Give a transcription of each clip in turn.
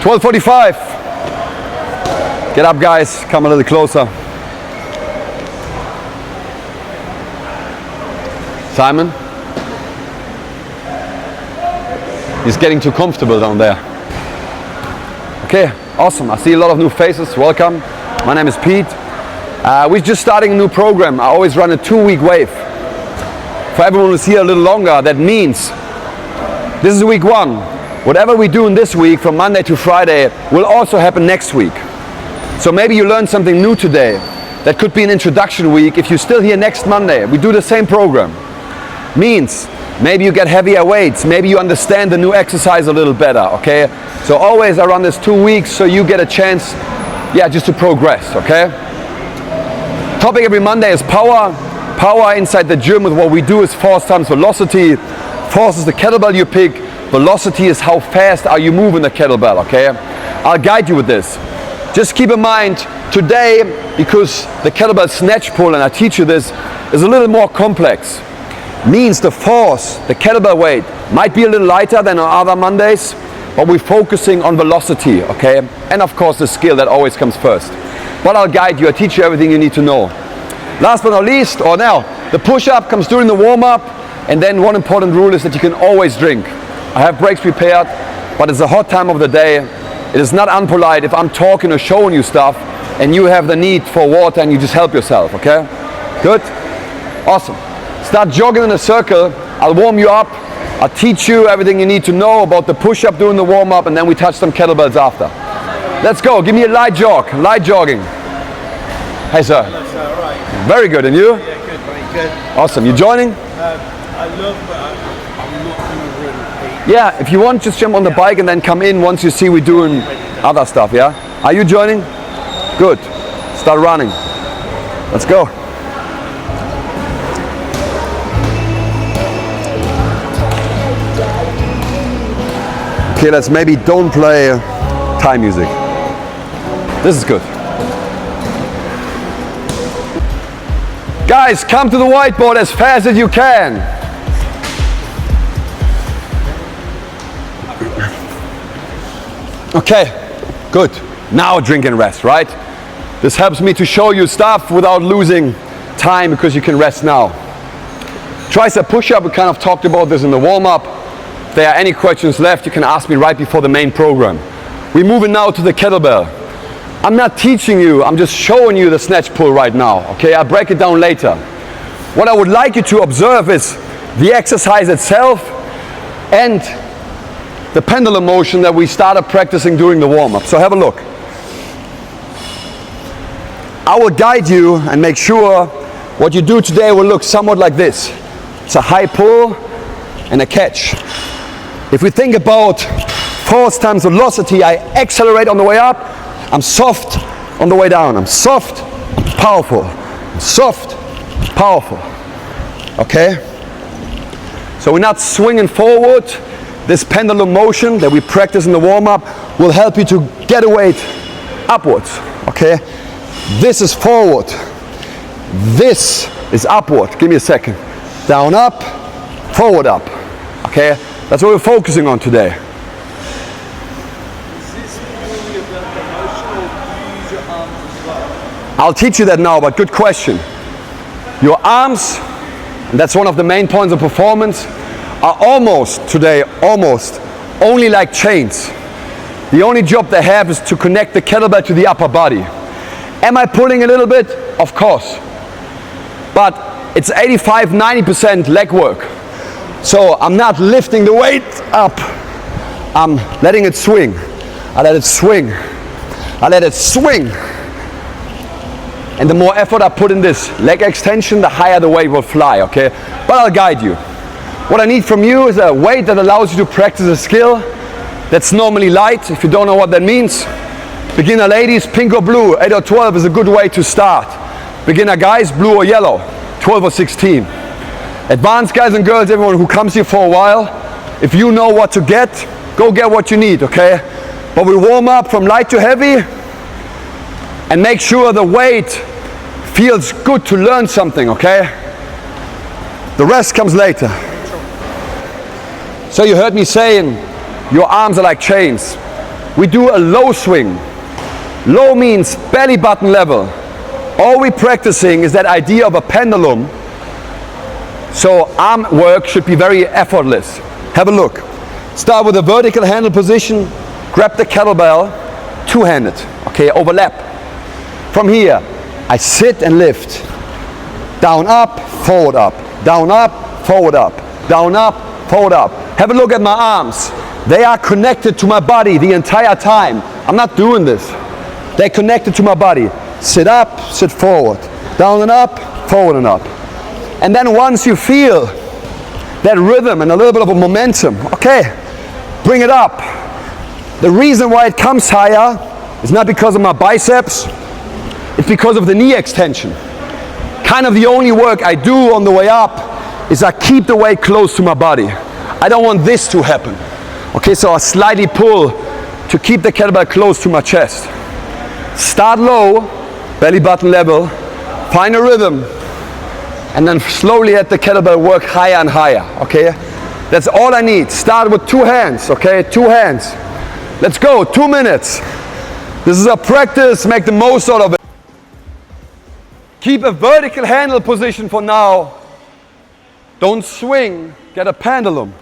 12:45. Get up, guys. Come a little closer. Simon? He's getting too comfortable down there. Okay, awesome. I see a lot of new faces. Welcome. My name is Pete. We're just starting a new program. I always run a 2-week wave. For everyone who's here a little longer, that means this is week 1. Whatever we do in this week from Monday to Friday will also happen next week. So maybe you learned something new today. That could be an introduction week. If you're still here next Monday, we do the same program. Means maybe you get heavier weights, maybe you understand the new exercise a little better, okay? So always I run this 2 weeks so you get a chance, just to progress, okay? Topic every Monday is power. Power inside the gym with what we do is force times velocity. Force is the kettlebell you pick. Velocity is how fast are you moving the kettlebell, okay? I'll guide you with this. Just keep in mind, today, because the kettlebell snatch pull, and I teach you this, is a little more complex. Means the force, the kettlebell weight, might be a little lighter than on other Mondays, but we're focusing on velocity, okay? And of course the skill, that always comes first. But I'll guide you, I'll teach you everything you need to know. Last but not least, the push-up comes during the warm-up, and then one important rule is that you can always drink. I have breaks prepared, but it's a hot time of the day. It is not unpolite if I'm talking or showing you stuff, and you have the need for water and you just help yourself, okay? Good? Awesome. Start jogging in a circle. I'll warm you up. I'll teach you everything you need to know about the push-up during the warm-up, and then we touch some kettlebells after. Let's go. Give me a light jog. Light jogging. Hey, sir. Hello, sir. All right. Very good. And you? Yeah, good, very good. Awesome. You joining? I love, but I'm not going to run. Yeah, if you want, just jump on the bike and then come in once you see we're doing other stuff, yeah? Are you joining? Good. Start running. Let's go. Okay, let's maybe don't play Thai music. This is good. Guys, come to the whiteboard as fast as you can. Okay, good. Now drink and rest, right? This helps me to show you stuff without losing time because you can rest now. Tricep push up, we kind of talked about this in the warm-up. If there are any questions left, you can ask me right before the main program. We're moving now to the kettlebell. I'm not teaching you, I'm just showing you the snatch pull right now, okay? I'll break it down later. What I would like you to observe is the exercise itself and the pendulum motion that we started practicing during the warm-up. So have a look. I will guide you and make sure what you do today will look somewhat like this. It's a high pull and a catch. If we think about force times velocity, I accelerate on the way up, I'm soft on the way down. I'm soft, powerful. Soft, powerful. Okay? So we're not swinging forward. This pendulum motion that we practice in the warm-up will help you to get a weight upwards. Okay? This is forward. This is upward. Give me a second. Down, up, forward, up. Okay? That's what we're focusing on today. I'll teach you that now, but good question. Your arms, and that's one of the main points of performance, are almost only like chains. The only job they have is to connect the kettlebell to the upper body. Am I pulling a little bit? Of course. But it's 85-90% leg work. So I'm not lifting the weight up. I'm letting it swing. I let it swing. I let it swing. And the more effort I put in this leg extension, the higher the weight will fly, okay? But I'll guide you. What I need from you is a weight that allows you to practice a skill that's normally light. If you don't know what that means, beginner ladies, pink or blue, 8 or 12 is a good way to start. Beginner guys, blue or yellow, 12 or 16. Advanced guys and girls, everyone who comes here for a while, if you know what to get, go get what you need, okay? But we warm up from light to heavy and make sure the weight feels good to learn something, okay? The rest comes later. So you heard me saying your arms are like chains. we do a low swing. Low means belly button level. All we're practicing is that idea of a pendulum. So arm work should be very effortless. Have a look. Start with a vertical handle position, grab the kettlebell, two-handed, okay, overlap. From here, I sit and lift. Down, up, forward, up. Down, up, forward, up. Down, up, forward, up. Have a look at my arms. They are connected to my body the entire time. I'm not doing this. They're connected to my body. Sit up, sit forward. Down and up, forward and up. And then once you feel that rhythm and a little bit of a momentum, okay, bring it up. The reason why it comes higher is not because of my biceps, it's because of the knee extension. Kind of the only work I do on the way up is I keep the weight close to my body. I don't want this to happen. Okay, so I slightly pull to keep the kettlebell close to my chest. Start low, belly button level, find a rhythm, and then slowly let the kettlebell work higher and higher, okay? That's all I need. Start with two hands, okay? Two hands. Let's go, 2 minutes. This is a practice, make the most out of it. Keep a vertical handle position for now. Don't swing, get a pendulum.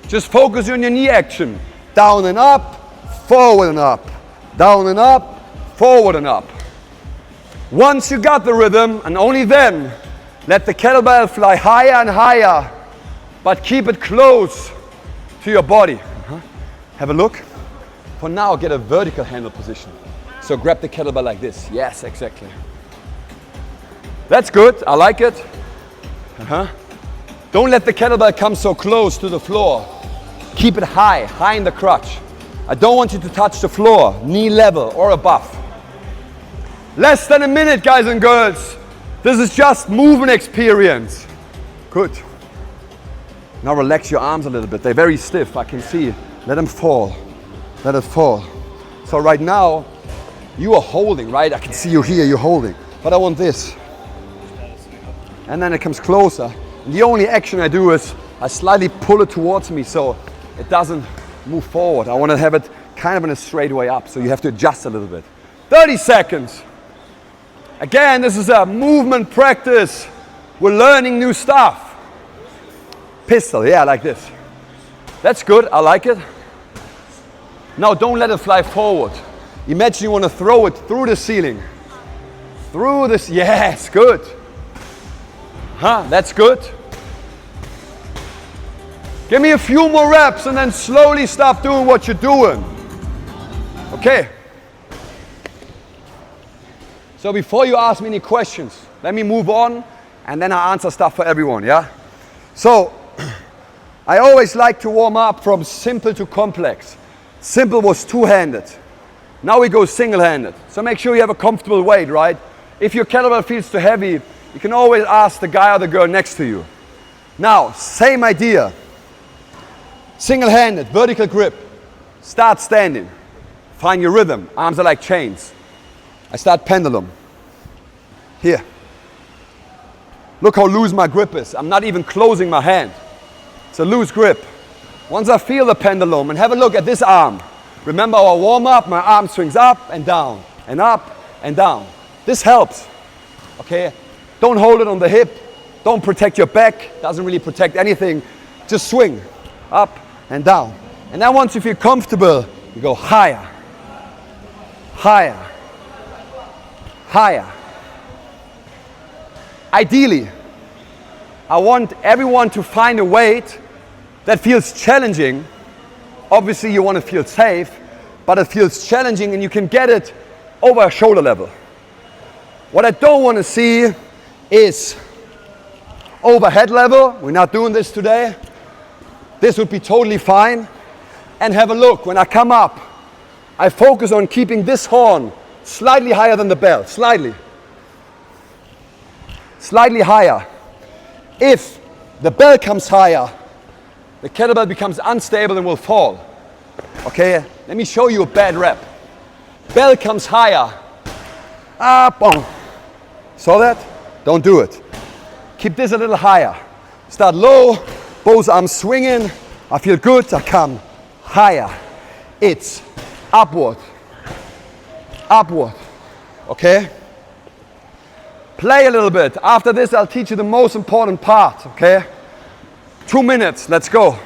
Just focus on your knee action. Down and up, forward and up. Down and up, forward and up. Once you got the rhythm, and only then, let the kettlebell fly higher and higher, but keep it close to your body. Have a look. For now, get a vertical handle position. So grab the kettlebell like this. Yes, exactly. That's good, I like it. Don't let the kettlebell come so close to the floor. Keep it high, high in the crotch. I don't want you to touch the floor, knee level or above. Less than a minute, guys and girls. This is just movement experience. Good. Now relax your arms a little bit. They're very stiff, I can see. Let them fall. Let it fall. So right now, you are holding, right? I can see you here, you're holding. But I want this. And then it comes closer. And the only action I do is I slightly pull it towards me so it doesn't move forward. I want to have it kind of in a straight way up, so you have to adjust a little bit. 30 seconds. Again, this is a movement practice. We're learning new stuff. Pistol, yeah, like this. That's good, I like it. Now don't let it fly forward. Imagine you want to throw it through the ceiling. Through this, yes, good. That's good. Give me a few more reps and then slowly stop doing what you're doing. Okay. So before you ask me any questions, let me move on and then I answer stuff for everyone, yeah? So, I always like to warm up from simple to complex. Simple was two-handed. Now we go single-handed. So make sure you have a comfortable weight, right? If your kettlebell feels too heavy, you can always ask the guy or the girl next to you. Now, same idea. Single-handed, vertical grip. Start standing. Find your rhythm. Arms are like chains. I start pendulum. Here. Look how loose my grip is. I'm not even closing my hand. It's a loose grip. Once I feel the pendulum, and have a look at this arm. Remember our warm-up, my arm swings up and down, and up and down. This helps, okay? Don't hold it on the hip. Don't protect your back. Doesn't really protect anything. Just swing up and down. And then once you feel comfortable, you go higher, higher, higher. Ideally, I want everyone to find a weight that feels challenging. Obviously you want to feel safe, but it feels challenging and you can get it over shoulder level. What I don't want to see is overhead level. We're not doing this today. This would be totally fine. And have a look, when I come up, I focus on keeping this horn slightly higher than the bell, slightly higher. If the bell comes higher, the kettlebell becomes unstable and will fall. Okay, let me show you a bad rep. Bell comes higher. Boom. Saw that? Don't do it. Keep this a little higher. Start low, both arms swinging. I feel good. I come higher. It's upward, upward, okay? Play a little bit. After this, I'll teach you the most important part, okay? 2 minutes, let's go.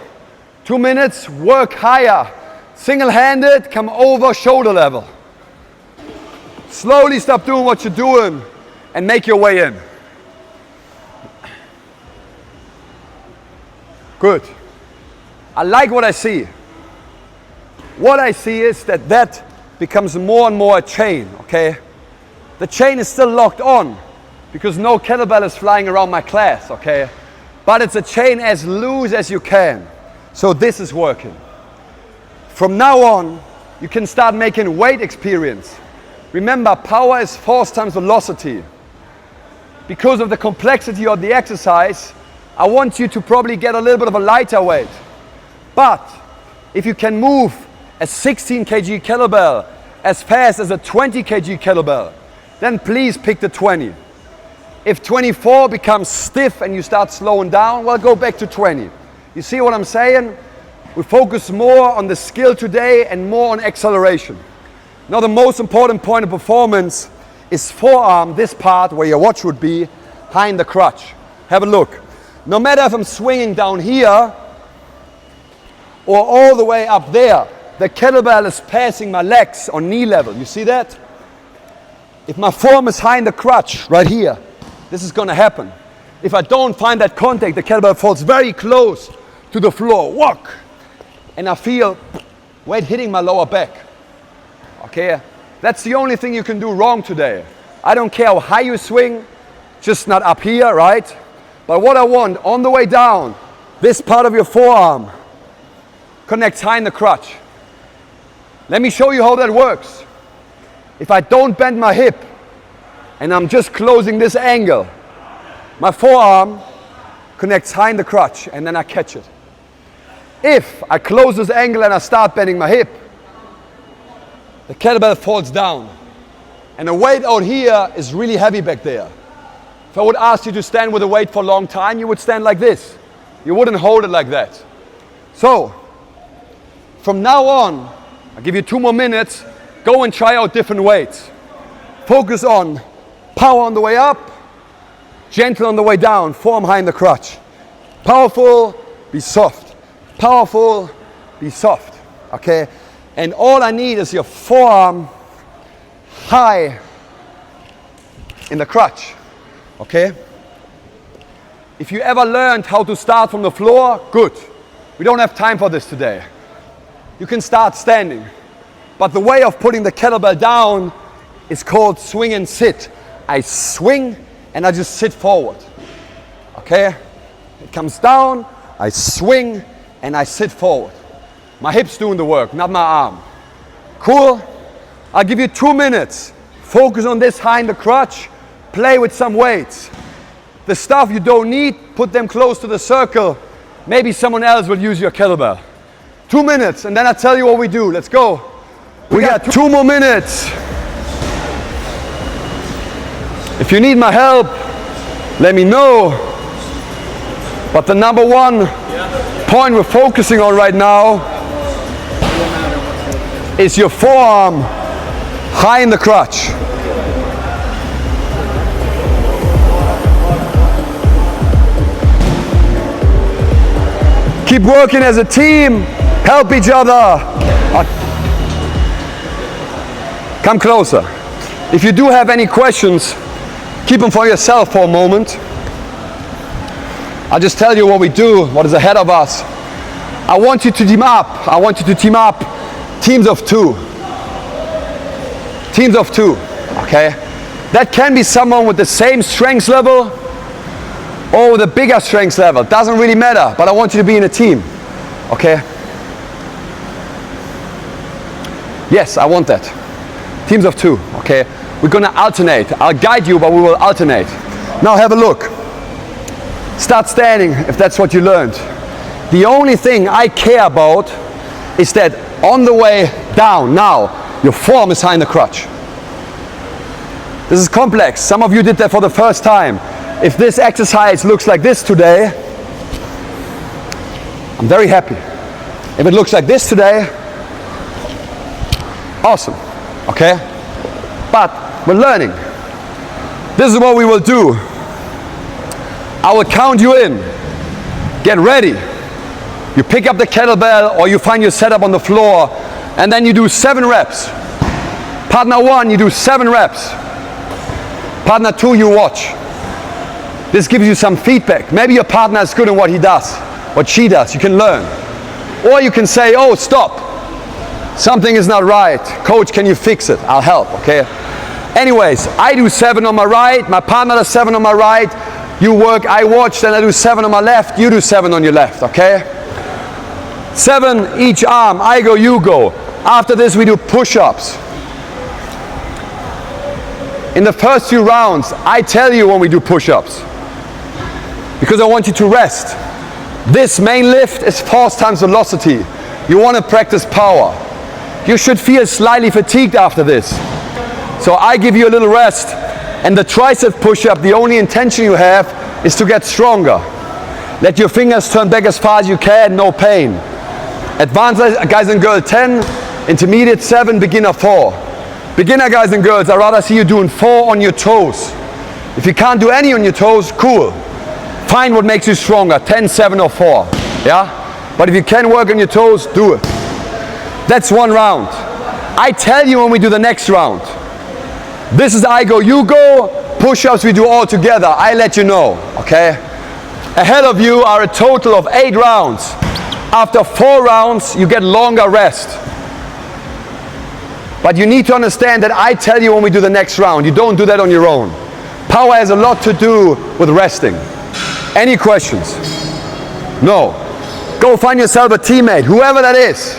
2 minutes, work higher. Single-handed, come over shoulder level. Slowly stop doing what you're doing and make your way in. Good. I like what I see. What I see is that becomes more and more a chain, okay? The chain is still locked on because no kettlebell is flying around my class, okay? But it's a chain as loose as you can. So this is working. From now on, you can start making weight experience. Remember, power is force times velocity. Because of the complexity of the exercise, I want you to probably get a little bit of a lighter weight. But if you can move a 16 kg kettlebell as fast as a 20 kg kettlebell, then please pick the 20. If 24 becomes stiff and you start slowing down, well, go back to 20. You see what I'm saying? We focus more on the skill today and more on acceleration. Now the most important point of performance is forearm, this part where your watch would be, high in the crotch. Have a look. No matter if I'm swinging down here or all the way up there, the kettlebell is passing my legs on knee level. You see that? If my forearm is high in the crotch, right here, this is gonna happen. If I don't find that contact, the kettlebell falls very close to the floor. Walk. And I feel weight hitting my lower back. Okay? That's the only thing you can do wrong today. I don't care how high you swing, just not up here, right? But what I want, on the way down, this part of your forearm connects high in the crotch. Let me show you how that works. If I don't bend my hip and I'm just closing this angle, my forearm connects high in the crotch and then I catch it. If I close this angle and I start bending my hip, the kettlebell falls down. And the weight out here is really heavy back there. If I would ask you to stand with a weight for a long time, you would stand like this. You wouldn't hold it like that. So, from now on, I'll give you 2 more minutes. Go and try out different weights. Focus on power on the way up, gentle on the way down, forearm high in the crotch. Powerful, be soft. Powerful, be soft. Okay? And all I need is your forearm high in the crotch. Okay? If you ever learned how to start from the floor, good. We don't have time for this today. You can start standing. But the way of putting the kettlebell down is called swing and sit. I swing and I just sit forward. Okay? It comes down, I swing and I sit forward. My hip's doing the work, not my arm. Cool? I'll give you 2 minutes. Focus on this high in the crotch. Play with some weights. The stuff you don't need, put them close to the circle. Maybe someone else will use your kettlebell. 2 minutes and then I'll tell you what we do. Let's go. We got 2 more minutes. If you need my help, let me know. But the number one point we're focusing on right now is your forearm high in the crotch. Keep working as a team, help each other. Come closer. If you do have any questions, keep them for yourself for a moment. I'll just tell you what we do, what is ahead of us. I want you to team up. I want you to team up teams of 2. Teams of 2, okay? That can be someone with the same strength level or with a bigger strength level. Doesn't really matter, but I want you to be in a team, okay? Yes, I want that. Teams of 2, okay? We're gonna alternate. I'll guide you, but we will alternate. Now have a look. Start standing if that's what you learned. The only thing I care about is that on the way down, now, your forearm is high in the crotch. This is complex. Some of you did that for the first time. If this exercise looks like this today, I'm very happy. If it looks like this today, awesome, okay? But we're learning. This is what we will do. I will count you in. Get ready. You pick up the kettlebell or you find your setup on the floor and then you do 7 reps. Partner 1, you do 7 reps. Partner 2, you watch. This gives you some feedback. Maybe your partner is good in what he does, what she does. You can learn. Or you can say, oh, stop. Something is not right. Coach, can you fix it? I'll help, okay? Anyways, I do 7 on my right. My partner does 7 on my right. You work, I watch, then I do 7 on my left. You do 7 on your left, okay? 7 each arm. I go, you go. After this, we do push-ups. In the first few rounds, I tell you when we do push-ups, because I want you to rest. This main lift is force times velocity. You want to practice power. You should feel slightly fatigued after this. So I give you a little rest, and the tricep push-up, the only intention you have is to get stronger. Let your fingers turn back as far as you can, no pain. Advanced guys and girls 10, intermediate 7, beginner 4. Beginner guys and girls, I'd rather see you doing 4 on your toes. If you can't do any on your toes, cool. Find what makes you stronger, 10, 7 or 4, yeah? But if you can work on your toes, do it. That's 1 round. I tell you when we do the next round. This is I go, you go, push-ups we do all together. I let you know, okay? Ahead of you are a total of 8 rounds. After 4 rounds, you get longer rest. But you need to understand that I tell you when we do the next round. You don't do that on your own. Power has a lot to do with resting. Any questions? No. Go find yourself a teammate, whoever that is.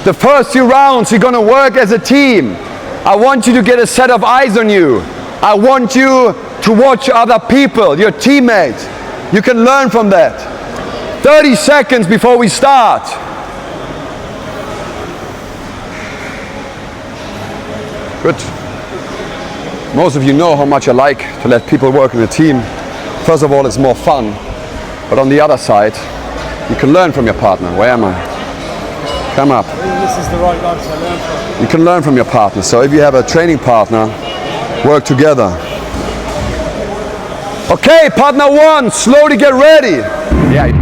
The first few rounds, you're going to work as a team. I want you to get a set of eyes on you. I want you to watch other people, your teammates. You can learn from that. 30 seconds before we start. Good. Most of you know how much I like to let people work in a team. First of all, it's more fun. But on the other side, you can learn from your partner. Where am I? Come up. I think this is the right guy to learn from. You can learn from your partner. So if you have a training partner, work together. Okay, partner 1, slowly get ready. Yeah.